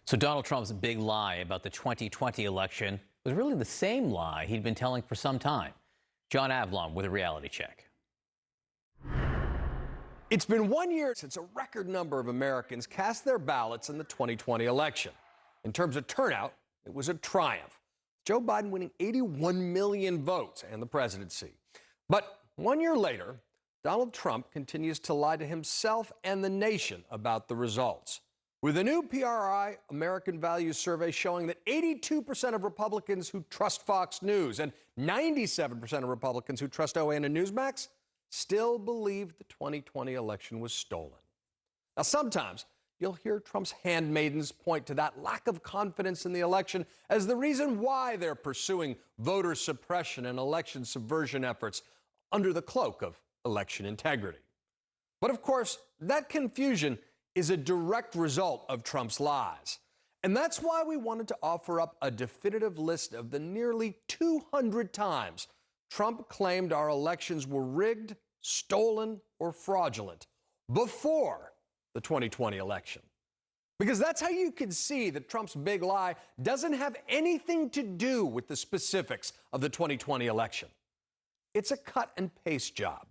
So Donald Trump's big lie about the 2020 election was really the same lie he'd been telling for some time. John Avlon with a reality check. It's been 1 year since a record number of Americans cast their ballots in the 2020 election. In terms of turnout, it was a triumph. Joe Biden winning 81 million votes and the presidency. But 1 year later, Donald Trump continues to lie to himself and the nation about the results. With a new PRI American Values survey showing that 82% of Republicans who trust Fox News and 97% of Republicans who trust OAN and Newsmax still believe the 2020 election was stolen. Now, sometimes you'll hear Trump's handmaidens point to that lack of confidence in the election as the reason why they're pursuing voter suppression and election subversion efforts under the cloak of election integrity. But of course, that confusion is a direct result of Trump's lies. And that's why we wanted to offer up a definitive list of the nearly 200 times Trump claimed our elections were rigged, stolen, or fraudulent before the 2020 election. Because that's how you can see that Trump's big lie doesn't have anything to do with the specifics of the 2020 election. It's a cut and paste job,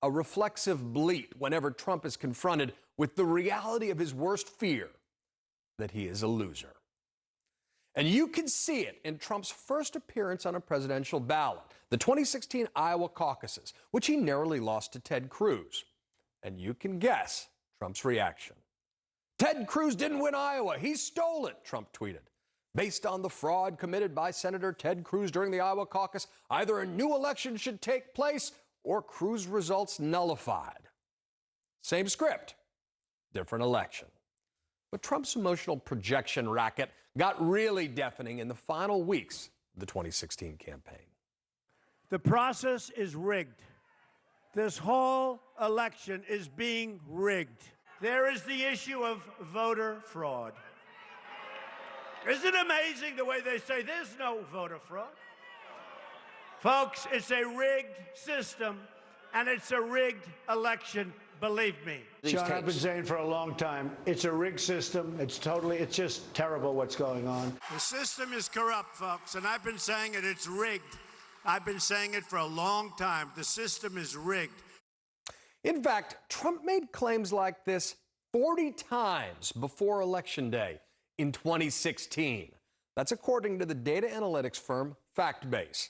a reflexive bleat whenever Trump is confronted with the reality of his worst fear, that he is a loser. And you can see it in Trump's first appearance on a presidential ballot, the 2016 Iowa caucuses, which he narrowly lost to Ted Cruz. And you can guess Trump's reaction. Ted Cruz didn't win Iowa. He stole it, Trump tweeted. Based on the fraud committed by Senator Ted Cruz during the Iowa caucus, either a new election should take place or Cruz results nullified. Same script, different election. But Trump's emotional projection racket got really deafening in the final weeks of the 2016 campaign. The process is rigged. This whole election is being rigged. There is the issue of voter fraud. Isn't it amazing the way they say there's no voter fraud? Folks, it's a rigged system, and it's a rigged election, believe me. John, I've been saying for a long time, it's a rigged system. It's just terrible what's going on. The system is corrupt, folks, and I've been saying it, it's rigged. I've been saying it for a long time. The system is rigged. In fact, Trump made claims like this 40 times before Election Day in 2016. That's according to the data analytics firm FactBase.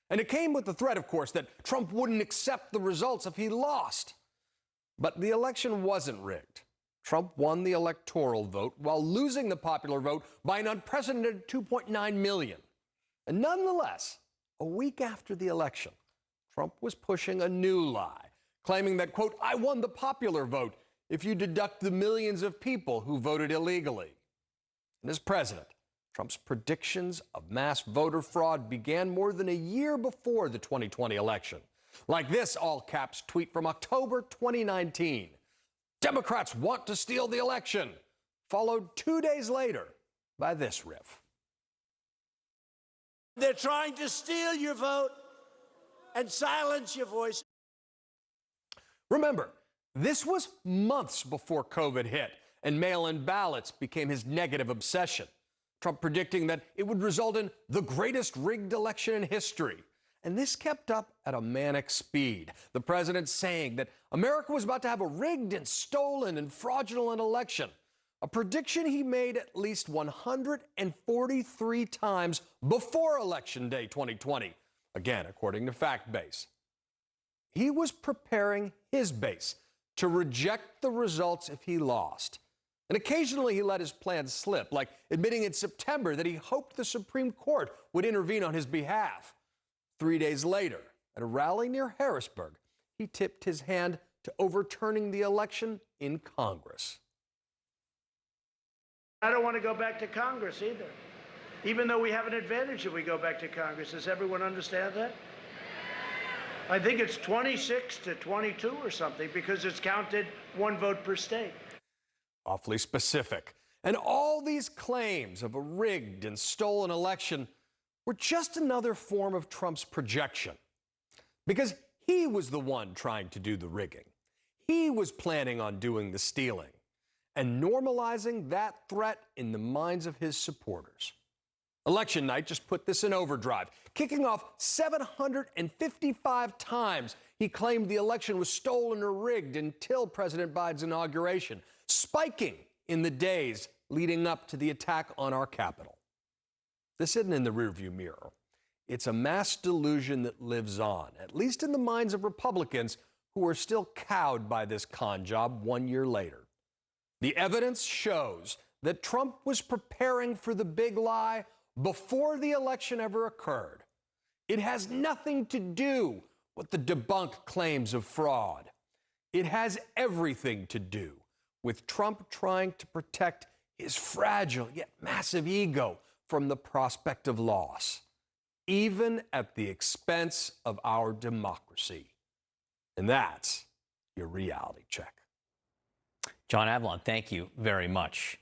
And it came with the threat, of course, that Trump wouldn't accept the results if he lost. But the election wasn't rigged. Trump won the electoral vote while losing the popular vote by an unprecedented 2.9 million. And nonetheless, a week after the election, Trump was pushing a new lie, claiming that, quote, I won the popular vote if you deduct the millions of people who voted illegally. And as president, Trump's predictions of mass voter fraud began more than a year before the 2020 election. Like this all-caps tweet from October 2019. Democrats want to steal the election, followed 2 days later by this riff. They're trying to steal your vote and silence your voice. Remember, this was months before COVID hit and mail-in ballots became his negative obsession. Trump predicting that it would result in the greatest rigged election in history. And this kept up at a manic speed. The president saying that America was about to have a rigged and stolen and fraudulent election. A prediction he made at least 143 times before Election Day 2020. Again, according to FactBase. He was preparing his base to reject the results if he lost. And occasionally he let his plans slip, like admitting in September that he hoped the Supreme Court would intervene on his behalf. 3 days later, at a rally near Harrisburg, he tipped his hand to overturning the election in Congress. I don't want to go back to Congress either, even though we have an advantage if we go back to Congress. Does everyone understand that? I think it's 26 to 22 or something because it's counted one vote per state. Awfully specific. And all these claims of a rigged and stolen election were just another form of Trump's projection. Because he was the one trying to do the rigging. He was planning on doing the stealing. and normalizing that threat in the minds of his supporters. Election night just put this in overdrive, kicking off 755 times he claimed the election was stolen or rigged until President Biden's inauguration, spiking in the days leading up to the attack on our Capitol. This isn't in the rearview mirror. It's a mass delusion that lives on, at least in the minds of Republicans who are still cowed by this con job 1 year later. The evidence shows that Trump was preparing for the big lie before the election ever occurred. It has nothing to do with the debunked claims of fraud. It has everything to do with Trump trying to protect his fragile yet massive ego from the prospect of loss, even at the expense of our democracy. And that's your reality check. John Avlon, thank you very much.